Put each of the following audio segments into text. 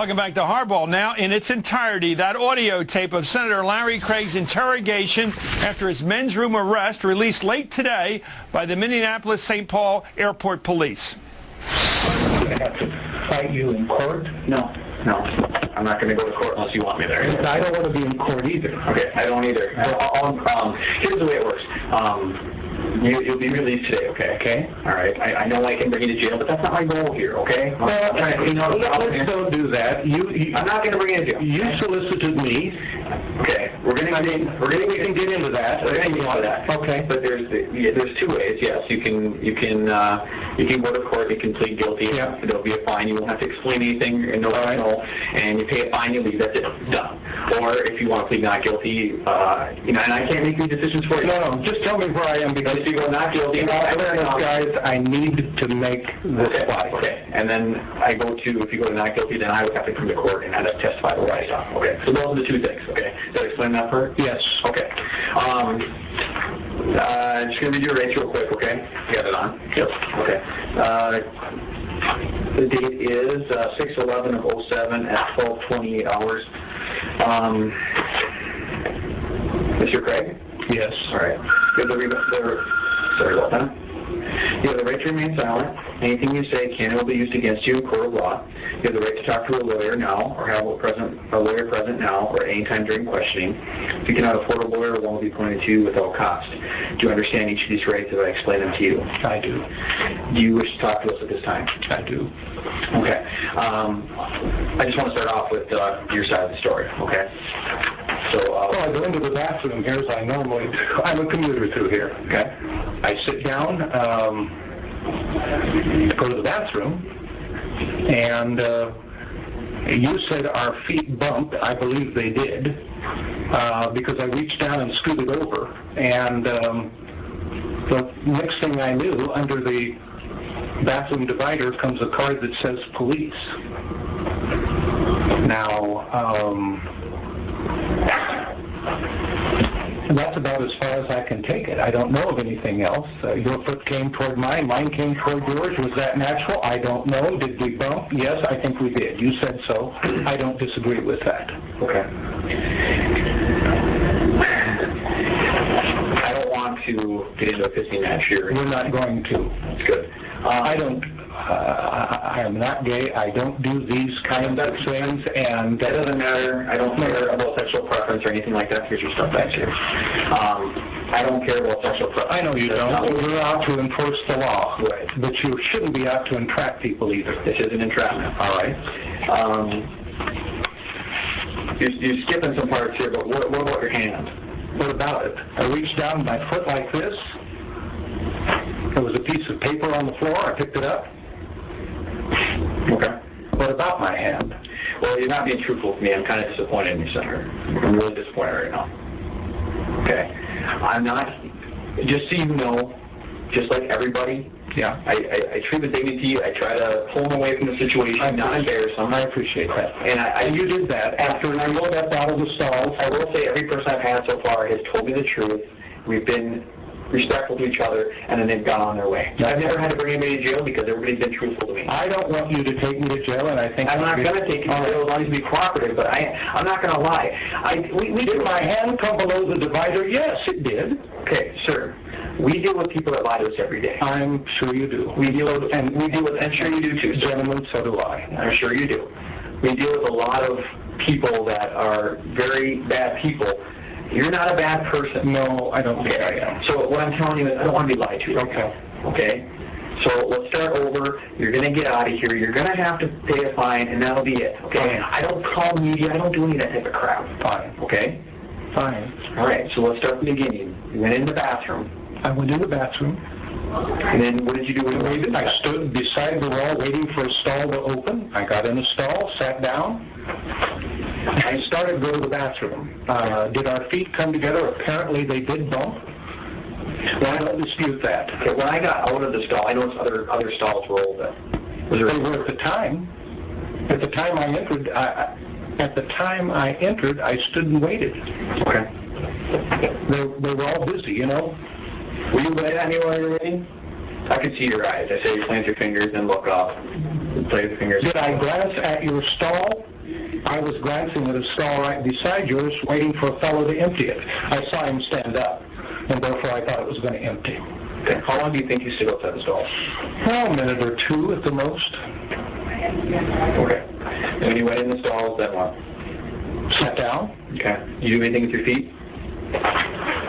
Welcome back to Hardball. Now, in its entirety, that audio tape of Senator Larry Craig's interrogation after his men's room arrest released late today by the Minneapolis-St. Paul Airport Police. Do I have to fight you in court? No. I'm not going to go to court unless you want me there. I don't want to be in court either. Okay, I don't either. Here's the way it works. You'll be released today, okay? Okay. All right. I know I can bring you to jail, but that's not my goal here, okay? Well, let's don't do that. I'm not going to bring you to jail. You solicited me. Okay. We can get into that. We're going to get into that. Okay. But there's two ways. Yes, you can go to court. You can plead guilty. Yeah. There'll be a fine. You won't have to explain anything. And and you pay a fine. You leave. That's it. Done. Or if you want to plead not guilty, and I can't make these decisions for you. No. Just tell me where I am because if you go not guilty, guys, I need to make this fly. Okay. And then if you go to not guilty, then I would have to come to court and have to testify to what I saw. Okay. So those are the two things. Okay. Did I explain that part? Yes. Okay. I'm just going to read your rates real quick, okay? You got it on? Yep. Okay. The date is 6/11/07 at 12:28 hours. Mr. Craig? Yes. All right. Sorry about that. You have the right to remain silent. Anything you say can and will be used against you in court of law. You have the right to talk to a lawyer now or have a lawyer present now or at any time during questioning. If you cannot afford a lawyer, one will be pointed to you without cost. Do you understand each of these rights as I explain them to you? I do. Do you wish to talk to us at this time? I do. Okay. I just want to start off with your side of the story, okay? So, I go into the bathroom here as I normally do. I'm a commuter through here. Okay. I sit down, go to the bathroom, and you said our feet bumped. I believe they did, because I reached down and scooted over. And the next thing I knew, under the bathroom divider comes a card that says police. Now, that's about as far as I can take it. I don't know of anything else. Your foot came toward mine came toward yours. Was that natural? I don't know. Did we bump? Yes, I think we did. You said so. I don't disagree with that. Okay. I don't want to get into a pissing match here. We're not going to. That's good. I am not gay. I don't do these kinds of things, and that doesn't matter. I don't care about sexual preference or anything like that. Here's your stuff back here. I don't care about sexual preference. I know you don't. You're out to enforce the law. Right. But you shouldn't be out to entrap people either. This is an entrapment. All right. You're skipping some parts here, but what about your hand? What about it? I reached down my foot like this. There was a piece of paper on the floor. I picked it up. Okay. What about my hand? Well, you're not being truthful with me. I'm kind of disappointed in you, Senator. I'm really disappointed right now. Okay. I'm not, just so you know, just like everybody, yeah, I treat with dignity. I try to pull them away from the situation, not embarrass them. I appreciate that. And you did that. After I rolled up out of the stalls, I will say every person I've had so far has told me the truth. We've been respectful to each other, and then they've gone on their way. I've never had to bring anybody to jail because everybody's been truthful to me. I don't want you to take me to jail, and I think I'm not going to take you to jail as long as you be cooperative, but I'm not going to lie. Did my hand come below the divider? Yes, it did. Okay, sir. We deal with people that lie to us every day. I'm sure you do. I'm sure you do too, sir. Gentlemen, so do I. I'm sure you do. We deal with a lot of people that are very bad people. You're not a bad person. No, I don't think I am. So what I'm telling you is I don't want to be lied to. Okay. Okay? So let's start over. You're going to get out of here. You're going to have to pay a fine, and that'll be it. Okay? I don't call media. I don't do any of that type of crap. Fine. Okay? Fine. All right. So let's start from the beginning. You went in the bathroom. I went in the bathroom. And then what did you do when you went in? I stood beside the wall waiting for a stall to open. I got in the stall, sat down. I started to go to the bathroom. Did our feet come together? Apparently they did bump. Well, I don't dispute that. Okay, when I got out of the stall, I noticed other stalls were open. They were at the time. At the time I entered, I stood and waited. Okay. They were all busy, you know. Were you looking at me while you were waiting? I could see your eyes. I saw you plant your fingers and look up. play with fingers. Did I glance at your stall? I was glancing at a stall right beside yours, waiting for a fellow to empty it. I saw him stand up, and therefore I thought it was going to empty. Okay. How long do you think you stood outside the stall? Well, a minute or two at the most. Okay. And when you went in the stalls, then what? Sat down. Okay. You do anything with your feet?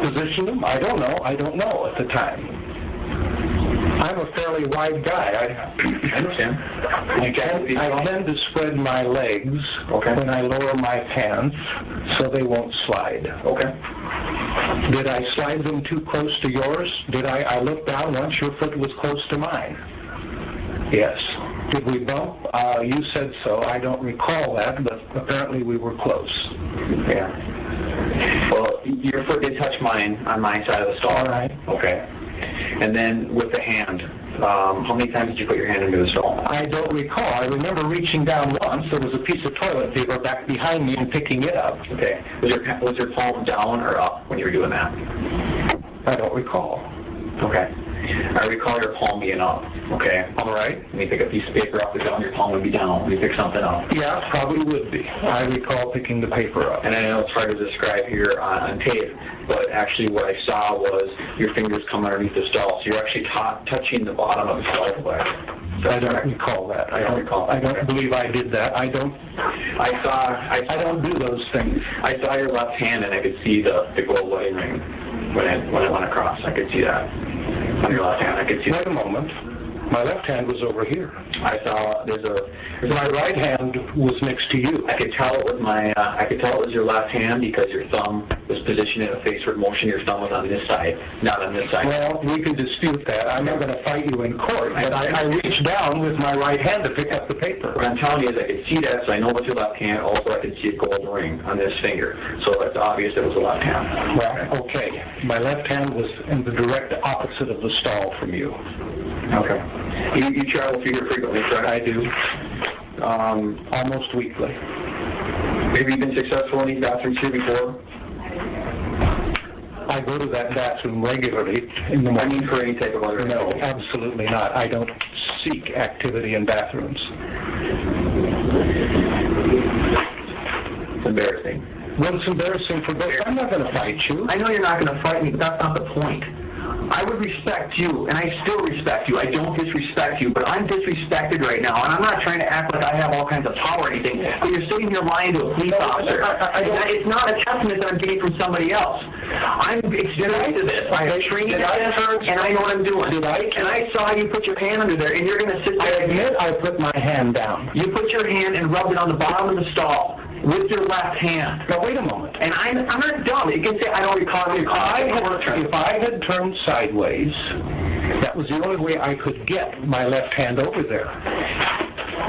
Positioned them. I don't know at the time. I'm a fairly wide guy. I understand. I tend to spread my legs when I lower my pants so they won't slide. Okay. Did I slide them too close to yours? I looked down once your foot was close to mine? Yes. Did we bump? You said so. I don't recall that, but apparently we were close. Yeah. Well, your foot did touch mine on my side of the stall. All right. Okay. And then with the hand, how many times did you put your hand into the stall? I don't recall. I remember reaching down once. There was a piece of toilet paper back behind me and picking it up. Okay. Was your palm down or up when you were doing that? I don't recall. Okay. I recall your palm being up. Okay. All right. When you pick a piece of paper off the ground, your palm would be down. When you pick something up. Yeah, probably would be. I recall picking the paper up. And I know it's hard to describe here on tape, but actually what I saw was your fingers come underneath the stall. So you're actually touching the bottom of the stall leg. I don't recall that. I don't believe I did that. I don't do those things. I saw your left hand, and I could see the gold wedding ring when it went across. I could see that on your left hand. I could see. Wait a moment. My left hand was over here. I saw my right hand was next to you. I could tell it was I could tell it was your left hand because your thumb was positioned in a faceward motion. Your thumb was on this side, not on this side. Well, we can dispute that. I'm not going to fight you in court, but I reached down with my right hand to pick up the paper. What I'm telling you is I could see that, so I know it's your left hand. Also, I could see a gold ring on this finger, so it's obvious it was the left hand. Well, okay. My left hand was in the direct opposite of the stall from you. Okay. You travel through here frequently, correct? I do. Almost weekly. Have you been successful in these bathrooms here before? I go to that bathroom regularly in the morning. I mean for any type of other No, absolutely not. I don't seek activity in bathrooms. It's embarrassing. What's embarrassing for both? I'm not going to fight you. I know you're not going to fight me, but that's not the point. I would respect you, and I still respect you. I don't disrespect you, but I'm disrespected right now, and I'm not trying to act like I have all kinds of power or anything, but you're sitting here lying to a police officer. It's not a testament that I'm getting from somebody else. I'm experienced to this. I'm trained at this, and I know what I'm doing. And I saw you put your hand under there, and you're going to sit there. I admit I put my hand down. You put your hand and rubbed it on the bottom of the stall with your left hand. Now, wait a moment. And I'm not dumb. You can say, I don't recall. If I had turned sideways, that was the only way I could get my left hand over there.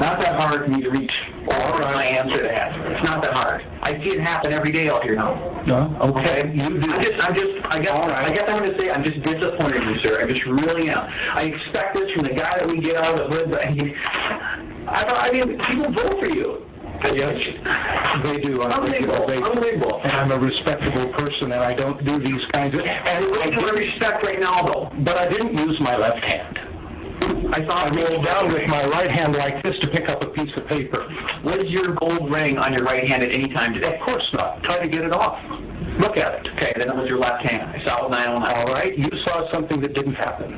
Not that hard for me to reach or my answer to that. It's not that hard. I see it happen every day out here now. No? Okay. You do. I guess I'm going to say I'm just disappointed in you, sir. I just really am. I expect this from the guy that we get out of the hood. I mean, people vote for you. Yes, they do. Unbelievable. And I'm a respectable person, and I don't do these kinds of... And I respect right now, though. But I didn't use my left hand. I rolled down with my right hand like this to pick up a piece of paper. Was your gold ring on your right hand at any time today? Of course not. Try to get it off. Look at it. Okay, then it was your left hand. I saw it with my own eyes. All right, you saw something that didn't happen.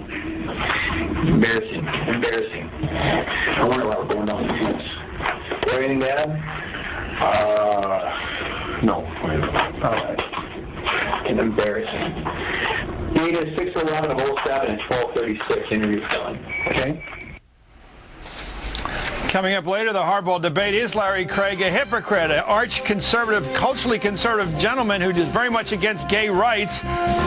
Embarrassing. I wonder why we're going down the fence. Is there anything to add? No. All right. It's embarrassing. Date is 6/11/07 and 12:36. Interview done. Okay. Coming up later, the hardball debate. Is Larry Craig a hypocrite, an arch-conservative, culturally conservative gentleman who is very much against gay rights,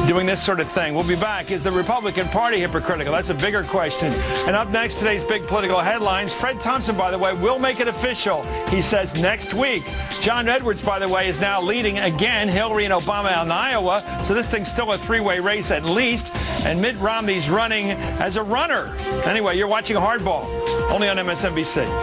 doing this sort of thing? We'll be back. Is the Republican Party hypocritical? That's a bigger question. And up next, today's big political headlines. Fred Thompson, by the way, will make it official, he says, next week. John Edwards, by the way, is now leading again Hillary and Obama in Iowa, so this thing's still a three-way race at least, and Mitt Romney's running as a runner. Anyway, you're watching Hardball, only on MSNBC.